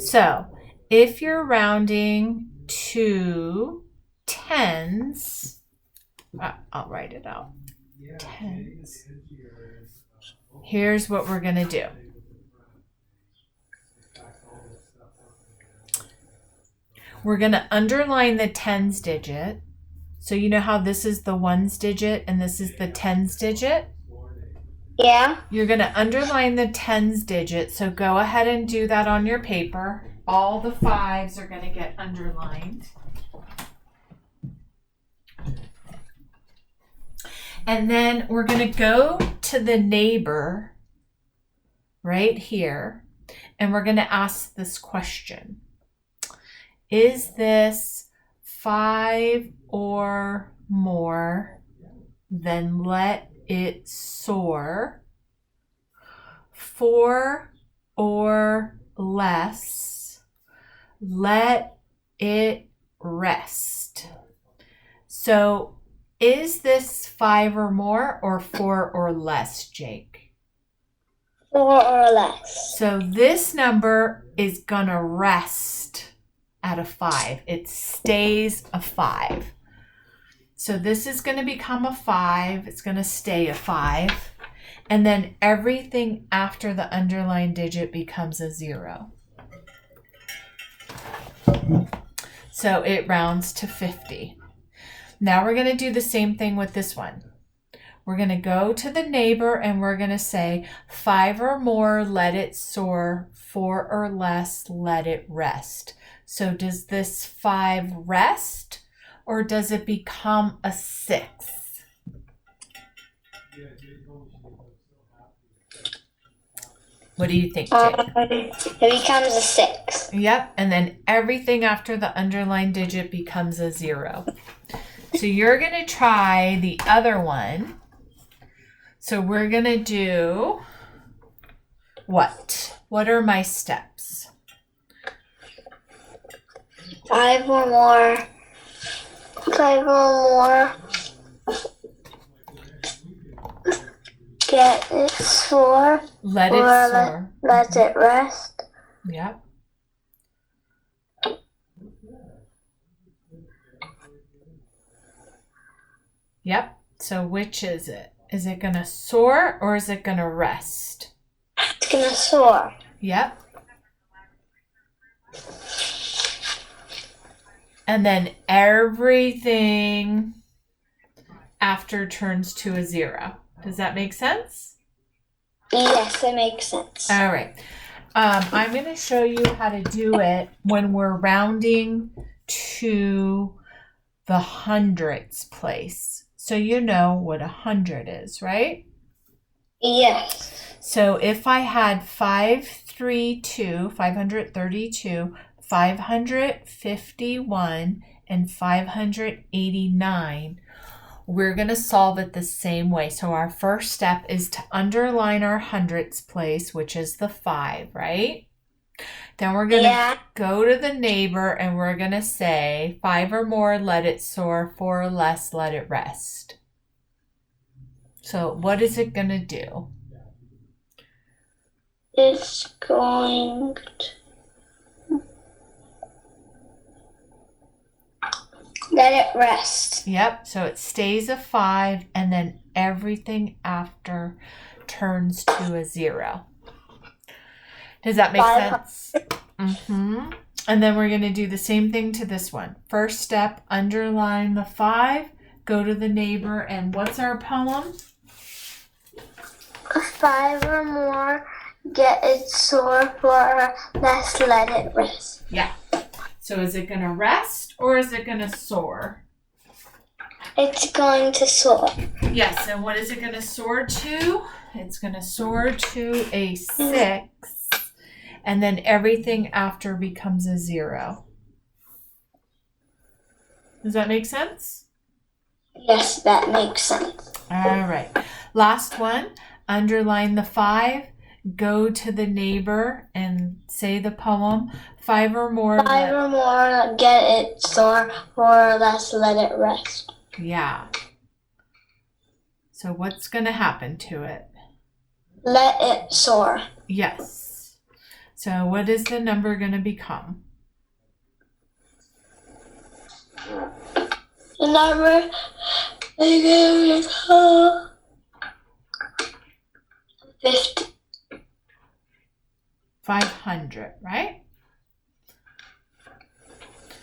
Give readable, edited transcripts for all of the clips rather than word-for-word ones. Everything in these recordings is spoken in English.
So if you're rounding to tens, I'll write it out. Tens. Here's what we're going to do. We're going to underline the tens digit. So you know how this is the ones digit and this is the tens digit? Yeah. You're going to underline the tens digit. So go ahead and do that on your paper. All the fives are going to get underlined. And then we're going to go to the neighbor right here, and we're going to ask this question. Is this 5 or more? Then let it soar. 4 or less? Let it rest. So is this 5 or more or 4 or less, Jake? 4 or less. So this number is gonna rest at a 5. It stays a 5. So this is gonna become a 5. It's gonna stay a 5. And then everything after the underlined digit becomes a 0. So it rounds to 50. Now we're going to do the same thing with this one. We're going to go to the neighbor and we're going to say 5 or more, let it soar. 4 or less, let it rest. So does this 5 rest or does it become a 6? What do you think, Jake? It becomes a 6. Yep, and then everything after the underlined digit becomes a 0. So you're going to try the other one. So we're going to do what? What are my steps? 5 or more. 5 or more. Get it soar. Let it soar. Let it rest. Yep. Yep. So which is it? Is it going to soar or is it going to rest? It's going to soar. Yep. And then everything after turns to a 0. Does that make sense? Yes, it makes sense. All right. I'm going to show you how to do it when we're rounding to the hundredths place. So you know what 100 is, right? Yes. So if I had 532, 551, and 589, we're going to solve it the same way. So our first step is to underline our hundredths place, which is the 5, right? Then we're going to go to the neighbor and we're going to say 5 or more, let it soar. 4 or less, let it rest. So what is it going to do? It's going to let it rest. Yep, so it stays a 5 and then everything after turns to a 0. Does that make sense? Mm-hmm. And then we're going to do the same thing to this one. First step, underline the 5, go to the neighbor, and what's our poem? 5 or more, get it soar. 4 or less, let it rest. Yeah. So is it going to rest or is it going to soar? It's going to soar. Yes, and what is it going to soar to? It's going to soar to a 6, and then everything after becomes a 0. Does that make sense? Yes, that makes sense. All right. Last one. Underline the 5. Go to the neighbor and say the poem. 5 or more. 5 or more, get it soar. 4 or less, let it rest. Yeah. So what's going to happen to it? Let it soar. Yes. So what is the number going to become? The number is 50. 500, right?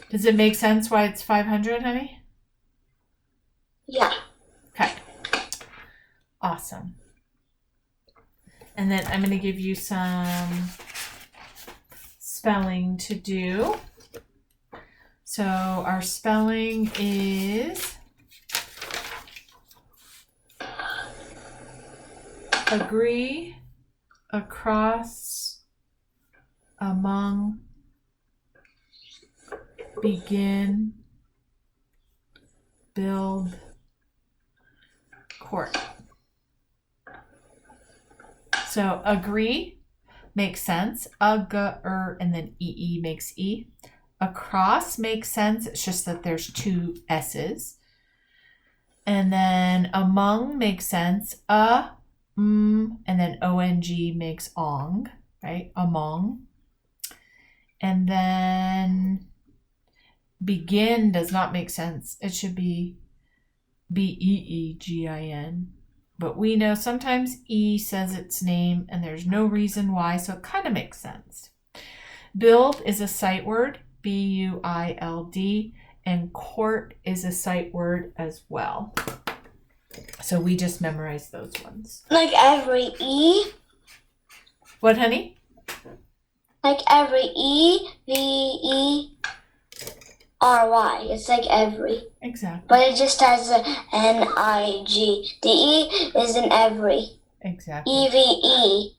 Does it make sense why it's 500, honey? Yeah. Okay. Awesome. And then I'm going to give you some spelling to do. So our spelling is agree, across, among, begin, build, court. So agree makes sense. And then ee makes e. Across makes sense. It's just that there's two s's. And then among makes sense. And then ong makes ong, right? Among. And then begin does not make sense. It should be beegin. But we know sometimes E says its name and there's no reason why, so it kind of makes sense. Build is a sight word, build, and court is a sight word as well. So we just memorized those ones. Like every E. What, honey? Like every E, V-E-R-Y. It's like every. Exactly. But it just has an N-I-G. The E is in every. Exactly. E-V-E.